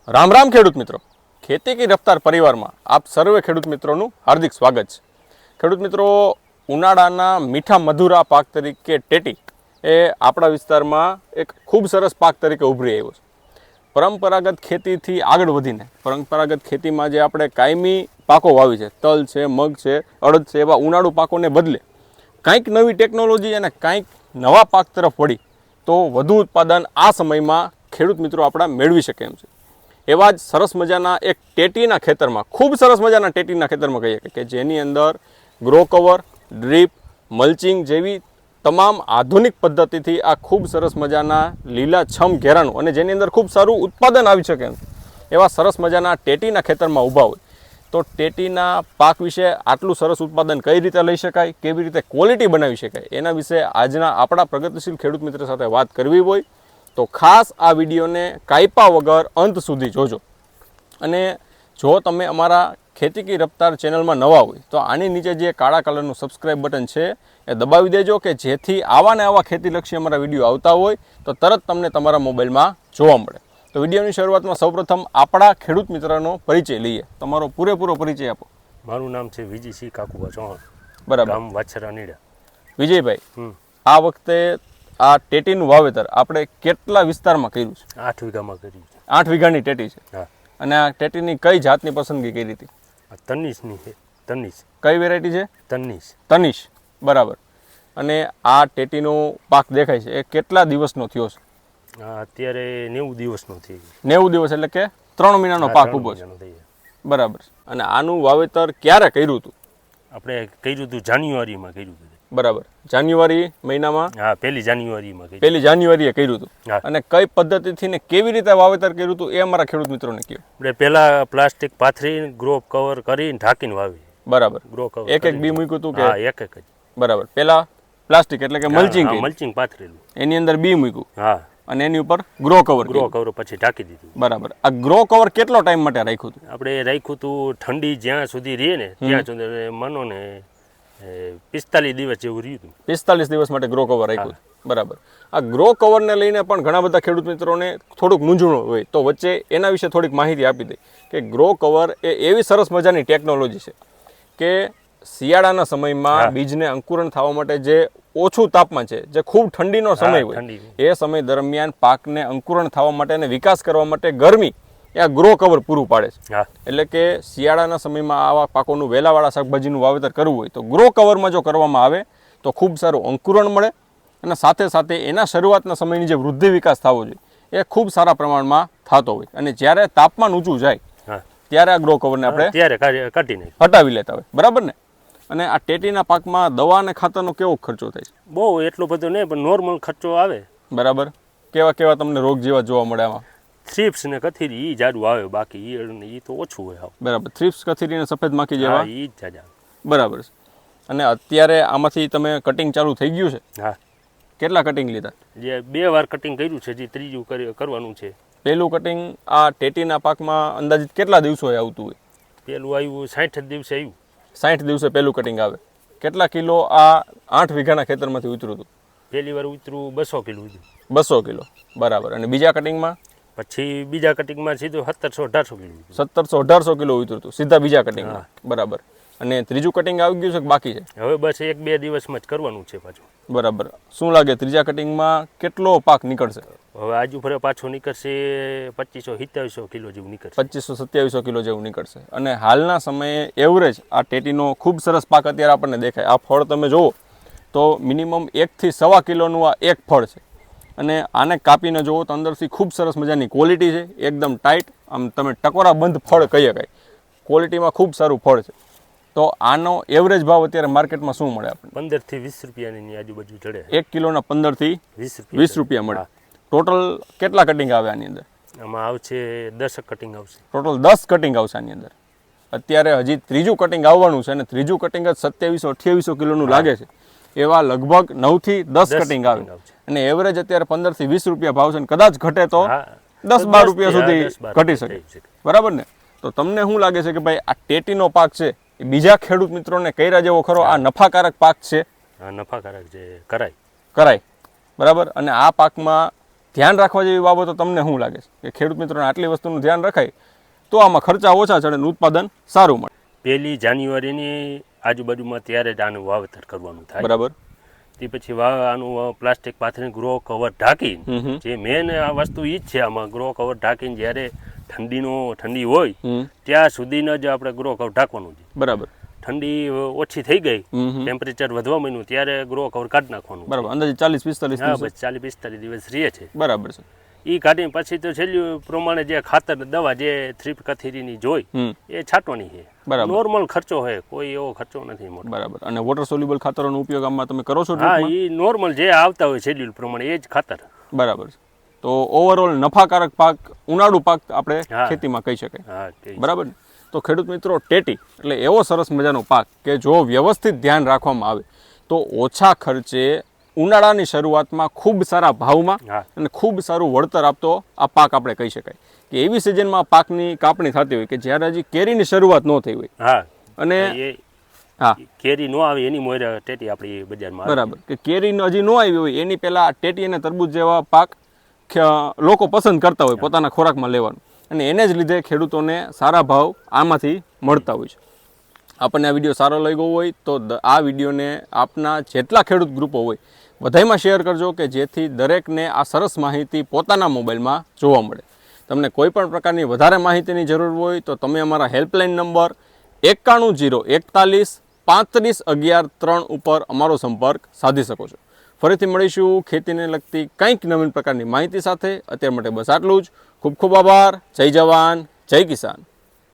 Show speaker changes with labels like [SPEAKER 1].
[SPEAKER 1] રામ રામ ખેડૂત મિત્રો, ખેતી કી રફતાર પરિવારમાં આપ સર્વે ખેડૂત મિત્રોનું હાર્દિક સ્વાગત છે. ખેડૂત મિત્રો, ઉનાળાના મીઠા મધુરા પાક તરીકે ટેટી એ આપણા વિસ્તારમાં એક ખૂબ સરસ પાક તરીકે ઉભરી આવ્યો છે. પરંપરાગત ખેતીથી આગળ વધીને પરંપરાગત ખેતીમાં જે આપણે કાયમી પાકો વાવી છે, તલ છે, મગ છે, અડદ છે, એવા ઉનાળુ પાકોને બદલે કંઈક નવી ટેકનોલોજી અને કંઈક નવા પાક તરફ વળી તો વધુ ઉત્પાદન આ સમયમાં ખેડૂત મિત્રો આપણા મેળવી શકે એમ છે. એવા જ સરસ મજાના એક ટેટીના ખેતરમાં, ખૂબ સરસ મજાના ટેટીના ખેતરમાં કહીએ કે જેની અંદર ગ્રો કવર, ડ્રીપ, મલ્ચિંગ જેવી તમામ આધુનિક પદ્ધતિથી આ ખૂબ સરસ મજાના લીલાછમ ઘેરાનું અને જેની અંદર ખૂબ સારું ઉત્પાદન આવી શકે એમ એવા સરસ મજાના ટેટીના ખેતરમાં ઊભા હોય તો ટેટીના પાક વિશે આટલું સરસ ઉત્પાદન કઈ રીતે લઈ શકાય, કેવી રીતે ક્વોલિટી બનાવી શકાય, એના વિશે આજના આપણા પ્રગતિશીલ ખેડૂત મિત્ર સાથે વાત કરવી હોય તો ખાસ આ વિડીયોને કાપ્યા વગર અંત સુધી જોજો. અને જો તમે અમારા ખેતી કી રફતાર ચેનલમાં નવા હોય તો આની નીચે જે કાળા કલરનું સબસ્ક્રાઇબ બટન છે એ દબાવી દેજો કે જેથી આવા ને આવા ખેતીલક્ષી અમારા વિડીયો આવતા હોય તો તરત તમને તમારા મોબાઈલમાં જોવા મળે. તો વિડીયોની શરૂઆતમાં સૌપ્રથમ આપણા ખેડૂત મિત્રનો પરિચય લઈએ. તમારો પૂરેપૂરો પરિચય આપો.
[SPEAKER 2] મારું નામ છે વિજયસિંહ કાકુભા ચૌહાણ,
[SPEAKER 1] બરાબર,
[SPEAKER 2] ગામ વાછરા નીડા.
[SPEAKER 1] વિજયભાઈ, આ વખતે આ ટેટીનું વાવેતર આપણે કેટલા વિસ્તારમાં કર્યું છે?
[SPEAKER 2] 8 વીઘામાં કર્યું છે.
[SPEAKER 1] 8 વીઘાની ટેટી છે.
[SPEAKER 2] હા.
[SPEAKER 1] અને આ ટેટીની કઈ જાતની પસંદગી કરી હતી?
[SPEAKER 2] આ તનીશની છે. તનીશ.
[SPEAKER 1] કઈ વેરાયટી છે?
[SPEAKER 2] તનીશ.
[SPEAKER 1] તનીશ, બરાબર. અને આ ટેટીનો પાક દેખાય છે એ કેટલા દિવસનો થયો છે?
[SPEAKER 2] અત્યારે 90 દિવસનો થઈ ગયો.
[SPEAKER 1] 90 દિવસ એટલે કે 3 મહિનાનો પાક ઊભો છે. બરાબર. અને આનું વાવેતર ક્યારે કર્યું હતું?
[SPEAKER 2] આપણે કર્યું હતું જાન્યુઆરીમાં કર્યું હતું.
[SPEAKER 1] બરાબર, જાન્યુઆરી મહિનામાં?
[SPEAKER 2] હા, 1 જાન્યુઆરીમાં કર્યું.
[SPEAKER 1] 1 જાન્યુઆરીએ કર્યું હતું.
[SPEAKER 2] હા.
[SPEAKER 1] અને કઈ પદ્ધતિથી ને કેવી રીતે વાવેતર કર્યું હતું એ અમારા ખેડૂત મિત્રોને કહો.
[SPEAKER 2] આપણે પહેલા પ્લાસ્ટિક પાથરીને ગ્રો કવર કરીને ઢાંકીને વાવી.
[SPEAKER 1] બરાબર.
[SPEAKER 2] ગ્રો કવર
[SPEAKER 1] એક બી મૂક્યું હતું કે?
[SPEAKER 2] હા, એક જ.
[SPEAKER 1] બરાબર. પહેલા પ્લાસ્ટિક એટલે કે મલ્ચિંગ,
[SPEAKER 2] મલ્ચિંગ પાથરેલું,
[SPEAKER 1] એની અંદર બી મૂક્યું.
[SPEAKER 2] હા.
[SPEAKER 1] અને એની ઉપર ગ્રો કવર.
[SPEAKER 2] ગ્રો કવર પછી ઢાંકી દીધું.
[SPEAKER 1] બરાબર. આ ગ્રો કવર કેટલો ટાઈમ માટે રાખ્યું હતું?
[SPEAKER 2] આપણે રાખ્યું હતું ઠંડી જ્યાં સુધી રહે ને ત્યાં સુધી મનો ને 45 દિવસ જેવું રહ્યું હતું. 45
[SPEAKER 1] દિવસ માટે ગ્રો કવર રાખ્યું. બરાબર. આ ગ્રો કવરને લઈને પણ ઘણા બધા ખેડૂત મિત્રોને થોડુંક મૂંઝવણ હોય તો વચ્ચે એના વિશે થોડીક માહિતી આપી દઈ કે ગ્રો કવર એ એવી સરસ મજાની ટેકનોલોજી છે કે શિયાળાના સમયમાં બીજને અંકુરણ થવા માટે જે ઓછું તાપમાન છે, જે ખૂબ ઠંડીનો સમય હોય એ સમય દરમિયાન પાકને અંકુરણ થવા માટે અને વિકાસ કરવા માટે ગરમી એ આ ગ્રો કવર પૂરું પાડે છે. એટલે કે શિયાળાના સમયમાં આવા પાકોનું વેલાવાળા શાકભાજીનું વાવેતર કરવું હોય તો ગ્રો કવરમાં જો કરવામાં આવે તો ખૂબ સારું અંકુરણ મળે અને સાથે સાથે એના શરૂઆતના સમયની જે વૃદ્ધિ વિકાસ થવો જોઈએ એ ખૂબ સારા પ્રમાણમાં થતો હોય. અને જ્યારે તાપમાન ઊંચું જાય ત્યારે આ ગ્રો કવરને આપણે હટાવી લેતા હોય. બરાબર ને? અને આ ટેટીના પાકમાં દવા અને ખાતરનો કેવો ખર્ચો થાય છે?
[SPEAKER 2] બહુ એટલો બધો નહીં, પણ નોર્મલ ખર્ચો આવે.
[SPEAKER 1] બરાબર. કેવા તમને રોગ જેવા જોવા મળે આમાં?
[SPEAKER 2] થ્રિપ્સ ને કથીરી એ જાડું આવે, બાકી એ તો ઓછું હોય.
[SPEAKER 1] બરાબર. થ્રિપ્સ, કથીરી ને સફેદ માખી જેવા
[SPEAKER 2] એ જ જાજા.
[SPEAKER 1] બરાબર છે. અને અત્યારે આમાંથી તમે કટિંગ ચાલુ થઈ ગયું છે?
[SPEAKER 2] હા.
[SPEAKER 1] કેટલા કટિંગ લીધા?
[SPEAKER 2] જે 2 વાર કટિંગ કર્યું છે, જે ત્રીજું કરવાનું છે.
[SPEAKER 1] પહેલું કટિંગ આ ટેટીના પાકમાં અંદાજિત કેટલા દિવસોએ આવતું હોય?
[SPEAKER 2] પહેલું આવ્યું 60 દિવસે આવ્યું.
[SPEAKER 1] 60 દિવસે પહેલું કટિંગ આવે. કેટલા કિલો આ 8 વીઘાના ખેતરમાંથી ઉતર્યું હતું?
[SPEAKER 2] પહેલી વાર ઉતરું 200 કિલો ઉતર્યું.
[SPEAKER 1] 200 કિલો, બરાબર. અને બીજા કટિંગમાં?
[SPEAKER 2] પછી બીજા કટિંગમાં સીધું 1700-1800 કિલો.
[SPEAKER 1] 1700-1800 કિલો ઉતર્યું હતું સીધા બીજા કટિંગમાં. બરાબર. અને ત્રીજું કટિંગ આવી ગયું છે કે બાકી છે?
[SPEAKER 2] હવે બસ 1-2 દિવસમાં જ કરવાનું છે પાછું.
[SPEAKER 1] બરાબર. શું લાગે ત્રીજા કટિંગમાં કેટલો પાક નીકળશે?
[SPEAKER 2] હવે આજુ ફરે પાછો નીકળશે 2500-2700 કિલો જેવું નીકળશે.
[SPEAKER 1] 2500-2700 કિલો જેવું નીકળશે. અને હાલના સમયે એવરેજ આ ટેટીનો ખૂબ સરસ પાક અત્યારે આપણને દેખાય. આ ફળ તમે જુઓ તો મિનિમમ 1 થી 1.25 કિલોનું આ એક ફળ છે. અને આને કાપીને જુઓ તો અંદરથી ખૂબ સરસ મજાની ક્વોલિટી છે, એકદમ ટાઈટ, આમ તમે ટકોરા બંધ ફળ કહી શકાય. ક્વોલિટીમાં ખૂબ સારું ફળ છે. તો આનો એવરેજ ભાવ અત્યારે માર્કેટમાં શું મળે આપણે?
[SPEAKER 2] 15 થી 20 રૂપિયાની આજુબાજુ ચડે.
[SPEAKER 1] 1 કિલોના 15 થી 20 રૂપિયા મળે. ટોટલ કેટલા કટિંગ આવે આની અંદર?
[SPEAKER 2] આમાં આવશે 10 કટિંગ આવશે.
[SPEAKER 1] ટોટલ 10 કટિંગ આવશે આની અંદર. અત્યારે હજી ત્રીજું કટિંગ આવવાનું છે અને ત્રીજું કટિંગ જ 2700-2800 કિલોનું લાગે છે. એવા લગભગ 9 થી 10 કટિંગ આવે અને એવરેજ અત્યારે 15 થી 20 રૂપિયા ભાવ છે. અને કદાચ ઘટે તો 10-12 રૂપિયા સુધી ઘટી શકે. બરાબર ને? તો તમને શું લાગે છે કે ભાઈ આ ટેટીનો પાક છે એ બીજા ખેડૂત મિત્રોને કર્યા જેવો ખરો? આ નફાકારક પાક છે?
[SPEAKER 2] નફાકારક છે, કરાય.
[SPEAKER 1] બરાબર. અને આ પાકમાં ધ્યાન રાખવા જેવી બાબતો તમને શું લાગે છે કે ખેડૂત મિત્રોને આટલી વસ્તુનું ધ્યાન રખાય તો આમાં ખર્ચા ઓછા ચડે અને ઉત્પાદન સારું મળે?
[SPEAKER 2] 1 જાન્યુઆરીની આજુબાજુમાં ત્યારે જ આનું વાવેતર કરવાનું થાય.
[SPEAKER 1] બરાબર.
[SPEAKER 2] તે પછી આનું પ્લાસ્ટિક પાથરીને ગ્રો કવર ઢાંકીને, જે મેન આ વસ્તુ ઈ જ છે આમાં, ગ્રો કવર ઢાંકીને જ્યારે ઠંડી હોય ત્યાં સુધીનો જ આપણે ગ્રો કવર ઢાંકવાનું છે.
[SPEAKER 1] બરાબર.
[SPEAKER 2] ઠંડી ઓછી થઈ ગઈ, ટેમ્પરેચર વધવા માંડ્યું ત્યારે ગ્રો કવર કાઢી નાખવાનું.
[SPEAKER 1] બરાબર. અંદાજે 40-45
[SPEAKER 2] હા, બસ 40-45 દિવસ રહે છે.
[SPEAKER 1] બરાબર છે.
[SPEAKER 2] એ કાઢીને પછી તો છેલ્લું પ્રમાણે જે ખાતર દવા જે થ્રીપ કથીરીની જોઈ એ છાંટવાની છે.
[SPEAKER 1] બરાબર.
[SPEAKER 2] નોર્મલ ખર્ચો છે, કોઈ એવો ખર્ચો નથી મોટો.
[SPEAKER 1] બરાબર. અને વોટર સોલ્યુબલ ખાતરોનો ઉપયોગ આમાં તમે કરો છો?
[SPEAKER 2] હા, એ નોર્મલ જે આવતા હોય શેડ્યુલ પ્રમાણે એ જ ખાતર.
[SPEAKER 1] બરાબર. તો ઓવરઓલ નફાકારક પાક ઉનાળુ પાક આપણે ખેતીમાં કહી શકાય.
[SPEAKER 2] હા,
[SPEAKER 1] બરાબર. તો ખેડૂત મિત્રો, ટેટી એટલે એવો સરસ મજાનો પાક કે જો વ્યવસ્થિત ધ્યાન રાખવામાં આવે તો ઓછા ખર્ચે ઉનાળાની શરૂઆતમાં ખૂબ સારા ભાવમાં અને ખૂબ સારું વળતર આપતો આ પાક આપણે કહી શકાય. કે એવી સિઝનમાં પાકની કાપણી થતી હોય કે જ્યારે હજી કેરીની શરૂઆત ન થઈ હોય.
[SPEAKER 2] હા,
[SPEAKER 1] અને
[SPEAKER 2] હા, કેરી ન આવે એની મોરે ટેટી આપણી બજારમાં.
[SPEAKER 1] બરાબર. કે કેરી હજી ન આવી હોય એની પહેલા ટેટી અને તરબૂચ જેવા પાક લોકો પસંદ કરતા હોય પોતાના ખોરાકમાં લેવાનું, અને એને જ લીધે ખેડૂતોને સારા ભાવ આમાંથી મળતા હોય છે. આપણને આ વિડીયો સારો લાગ્યો હોય તો આ વિડીયોને આપના જેટલા ખેડૂત ગ્રુપો હોય બધામાં શેર કરજો કે જેથી દરેકને આ સરસ માહિતી પોતાના મોબાઈલમાં જોવા મળે. તમને કોઈ પણ પ્રકારની વધારે માહિતીની જરૂર હોય તો તમે અમારા હેલ્પલાઇન નંબર 91044311 ઉપર અમારો સંપર્ક સાધી શકો છો. ફરીથી મળીશું ખેતીને લગતી કંઈક નવીન પ્રકારની માહિતી સાથે. અત્યાર માટે બસ આટલું જ. ખૂબ ખૂબ આભાર. જય જવાન, જય કિસાન.